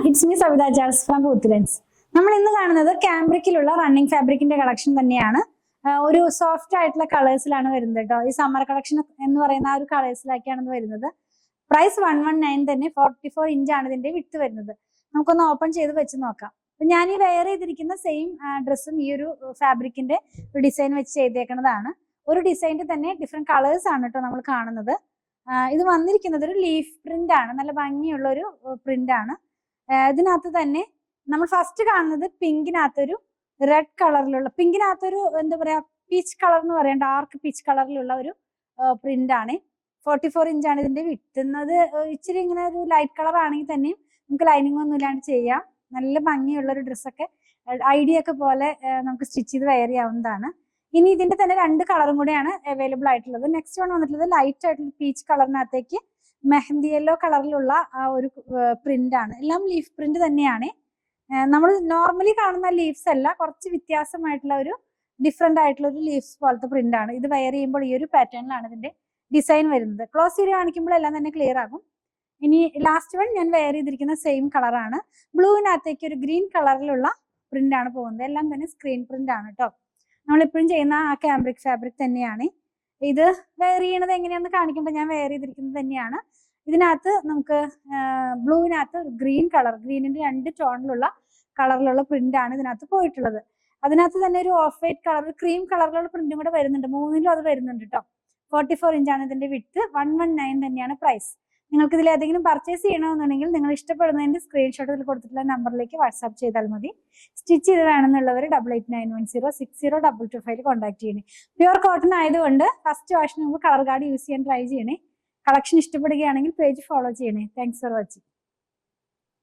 It's me Savitha Charles from booth. നമ്മൾ ഇന്ന് കാണുന്നത് ക്യാമ്പ്രിക്കിലുള്ള റണ്ണിങ് ഫാബ്രിക്കിന്റെ കളക്ഷൻ തന്നെയാണ്. ഒരു സോഫ്റ്റ് ആയിട്ടുള്ള കളേഴ്സിലാണ് വരുന്നത് കേട്ടോ. ഈ സമ്മർ കളക്ഷൻ എന്ന് പറയുന്ന ആ ഒരു കളേഴ്സിലാക്കിയാണ് വരുന്നത്. പ്രൈസ് 119 തന്നെ. 44 ഇഞ്ചാണ് ഇതിന്റെ വിട്ട് വരുന്നത്. നമുക്കൊന്ന് ഓപ്പൺ ചെയ്ത് വെച്ച് നോക്കാം. അപ്പൊ ഞാൻ ഈ വെയർ ചെയ്തിരിക്കുന്ന സെയിം ഡ്രസ്സും ഈ ഒരു ഫാബ്രിക്കിന്റെ ഡിസൈൻ വെച്ച് ചെയ്തേക്കുന്നതാണ്. ഒരു ഡിസൈനിൽ തന്നെ ഡിഫറെന്റ് കളേഴ്സ് ആണ് കേട്ടോ നമ്മൾ കാണുന്നത്. ഇത് വന്നിരിക്കുന്നത് ഒരു ലീഫ് പ്രിന്റ് ആണ്. നല്ല ഭംഗിയുള്ള ഒരു പ്രിന്റ് ആണ്. ഇതിനകത്ത് തന്നെ നമ്മൾ ഫസ്റ്റ് കാണുന്നത് പിങ്കിനകത്തൊരു റെഡ് കളറിലുള്ള, പിങ്കിനകത്തൊരു എന്താ പറയാ പീച്ച് കളർ എന്ന് പറയാം, ഡാർക്ക് പീച്ച് കളറിലുള്ള ഒരു പ്രിന്റ് ആണ്. 44 ഇഞ്ചാണ് ഇതിന്റെ വിട്ടുന്നത്. ഇച്ചിരി ഇങ്ങനെ ഒരു ലൈറ്റ് കളർ ആണെങ്കിൽ തന്നെയും നമുക്ക് ലൈനിങ് ഒന്നും ഇല്ലാണ്ട് ചെയ്യാം. നല്ല ഭംഗിയുള്ള ഒരു ഡ്രസ്സൊക്കെ ഐഡിയ ഒക്കെ പോലെ നമുക്ക് സ്റ്റിച്ച് ചെയ്ത് വെയർ ചെയ്യാവുന്നതാണ്. ഇനി ഇതിന്റെ തന്നെ 2 കളറും കൂടെയാണ് അവൈലബിൾ ആയിട്ടുള്ളത്. നെക്സ്റ്റ് വൺ വന്നിട്ടുള്ളത് ലൈറ്റ് ആയിട്ടുള്ള പീച്ച് കളറിനകത്തേക്ക് മെഹന്തി യെല്ലോ കളറിലുള്ള ആ ഒരു പ്രിന്റ് ആണ്. എല്ലാം ലീഫ് പ്രിന്റ് തന്നെയാണ്. നമ്മൾ നോർമലി കാണുന്ന ലീവ്സ് അല്ല, കുറച്ച് വ്യത്യാസമായിട്ടുള്ള ഒരു ഡിഫറെന്റ് ആയിട്ടുള്ള ഒരു ലീവ്സ് പോലത്തെ പ്രിന്റ് ആണ്. ഇത് വെയർ ചെയ്യുമ്പോൾ ഈ ഒരു പാറ്റേണിലാണ് ഇതിന്റെ ഡിസൈൻ വരുന്നത്. ക്ലോസ് ചെയ്ത് കാണിക്കുമ്പോൾ എല്ലാം തന്നെ ക്ലിയർ ആകും. ഇനി ലാസ്റ്റ് വൺ ഞാൻ വെയർ ചെയ്തിരിക്കുന്ന സെയിം കളറാണ്. ബ്ലൂവിനകത്തേക്ക് ഒരു ഗ്രീൻ കളറിലുള്ള പ്രിന്റ് ആണ് പോകുന്നത്. എല്ലാം തന്നെ സ്ക്രീൻ പ്രിന്റ് ആണ് കേട്ടോ. നമ്മളിപ്പോഴും ചെയ്യുന്ന ആ ക്യാമ്പ്രിക് ഫാബ്രിക് തന്നെയാണ്. ഇത് വെയർ ചെയ്യണത് എങ്ങനെയാണെന്ന് കാണിക്കുമ്പോൾ ഞാൻ വെയർ ചെയ്തിരിക്കുന്നത് തന്നെയാണ്. ഇതിനകത്ത് നമുക്ക് ബ്ലൂവിനകത്ത് ഗ്രീൻ കളർ, ഗ്രീനിന്റെ 2 ടോണിലുള്ള കളറിലുള്ള പ്രിന്റ് ആണ് ഇതിനകത്ത് പോയിട്ടുള്ളത്. അതിനകത്ത് തന്നെ ഒരു ഓഫ് വൈറ്റ് കളർ, ക്രീം കളറിലുള്ള പ്രിന്റും കൂടെ വരുന്നുണ്ട്. 3ലും അത് വരുന്നുണ്ട് കേട്ടോ. 44 ഇഞ്ചാണ് ഇതിന്റെ വിഡ്ത്ത്. 119 തന്നെയാണ് പ്രൈസ്. നിങ്ങൾക്ക് ഇതിൽ ഏതെങ്കിലും പർച്ചേസ് ചെയ്യണമെന്നുണ്ടെങ്കിൽ നിങ്ങൾ ഇഷ്ടപ്പെടുന്നതിന്റെ സ്ക്രീൻഷോട്ട് ഇതിൽ കൊടുത്തിട്ടുള്ള നമ്പറിലേക്ക് വാട്സാപ്പ് ചെയ്താൽ മതി. സ്റ്റിച്ച് ചെയ്ത് വേണമെന്നുള്ളവർ 8891060225 കോൺടാക്ട് ചെയ്യണേ. പ്യുവർ കോട്ടൺ ആയതുകൊണ്ട് ഫസ്റ്റ് വാഷിന് മുമ്പ് കളർ കാർഡ് യൂസ് ചെയ്യാൻ ട്രൈ ചെയ്യണേ. കളക്ഷൻ ഇഷ്ടപ്പെടുകയാണെങ്കിൽ പേജ് ഫോളോ ചെയ്യണേ. Thanks for watching.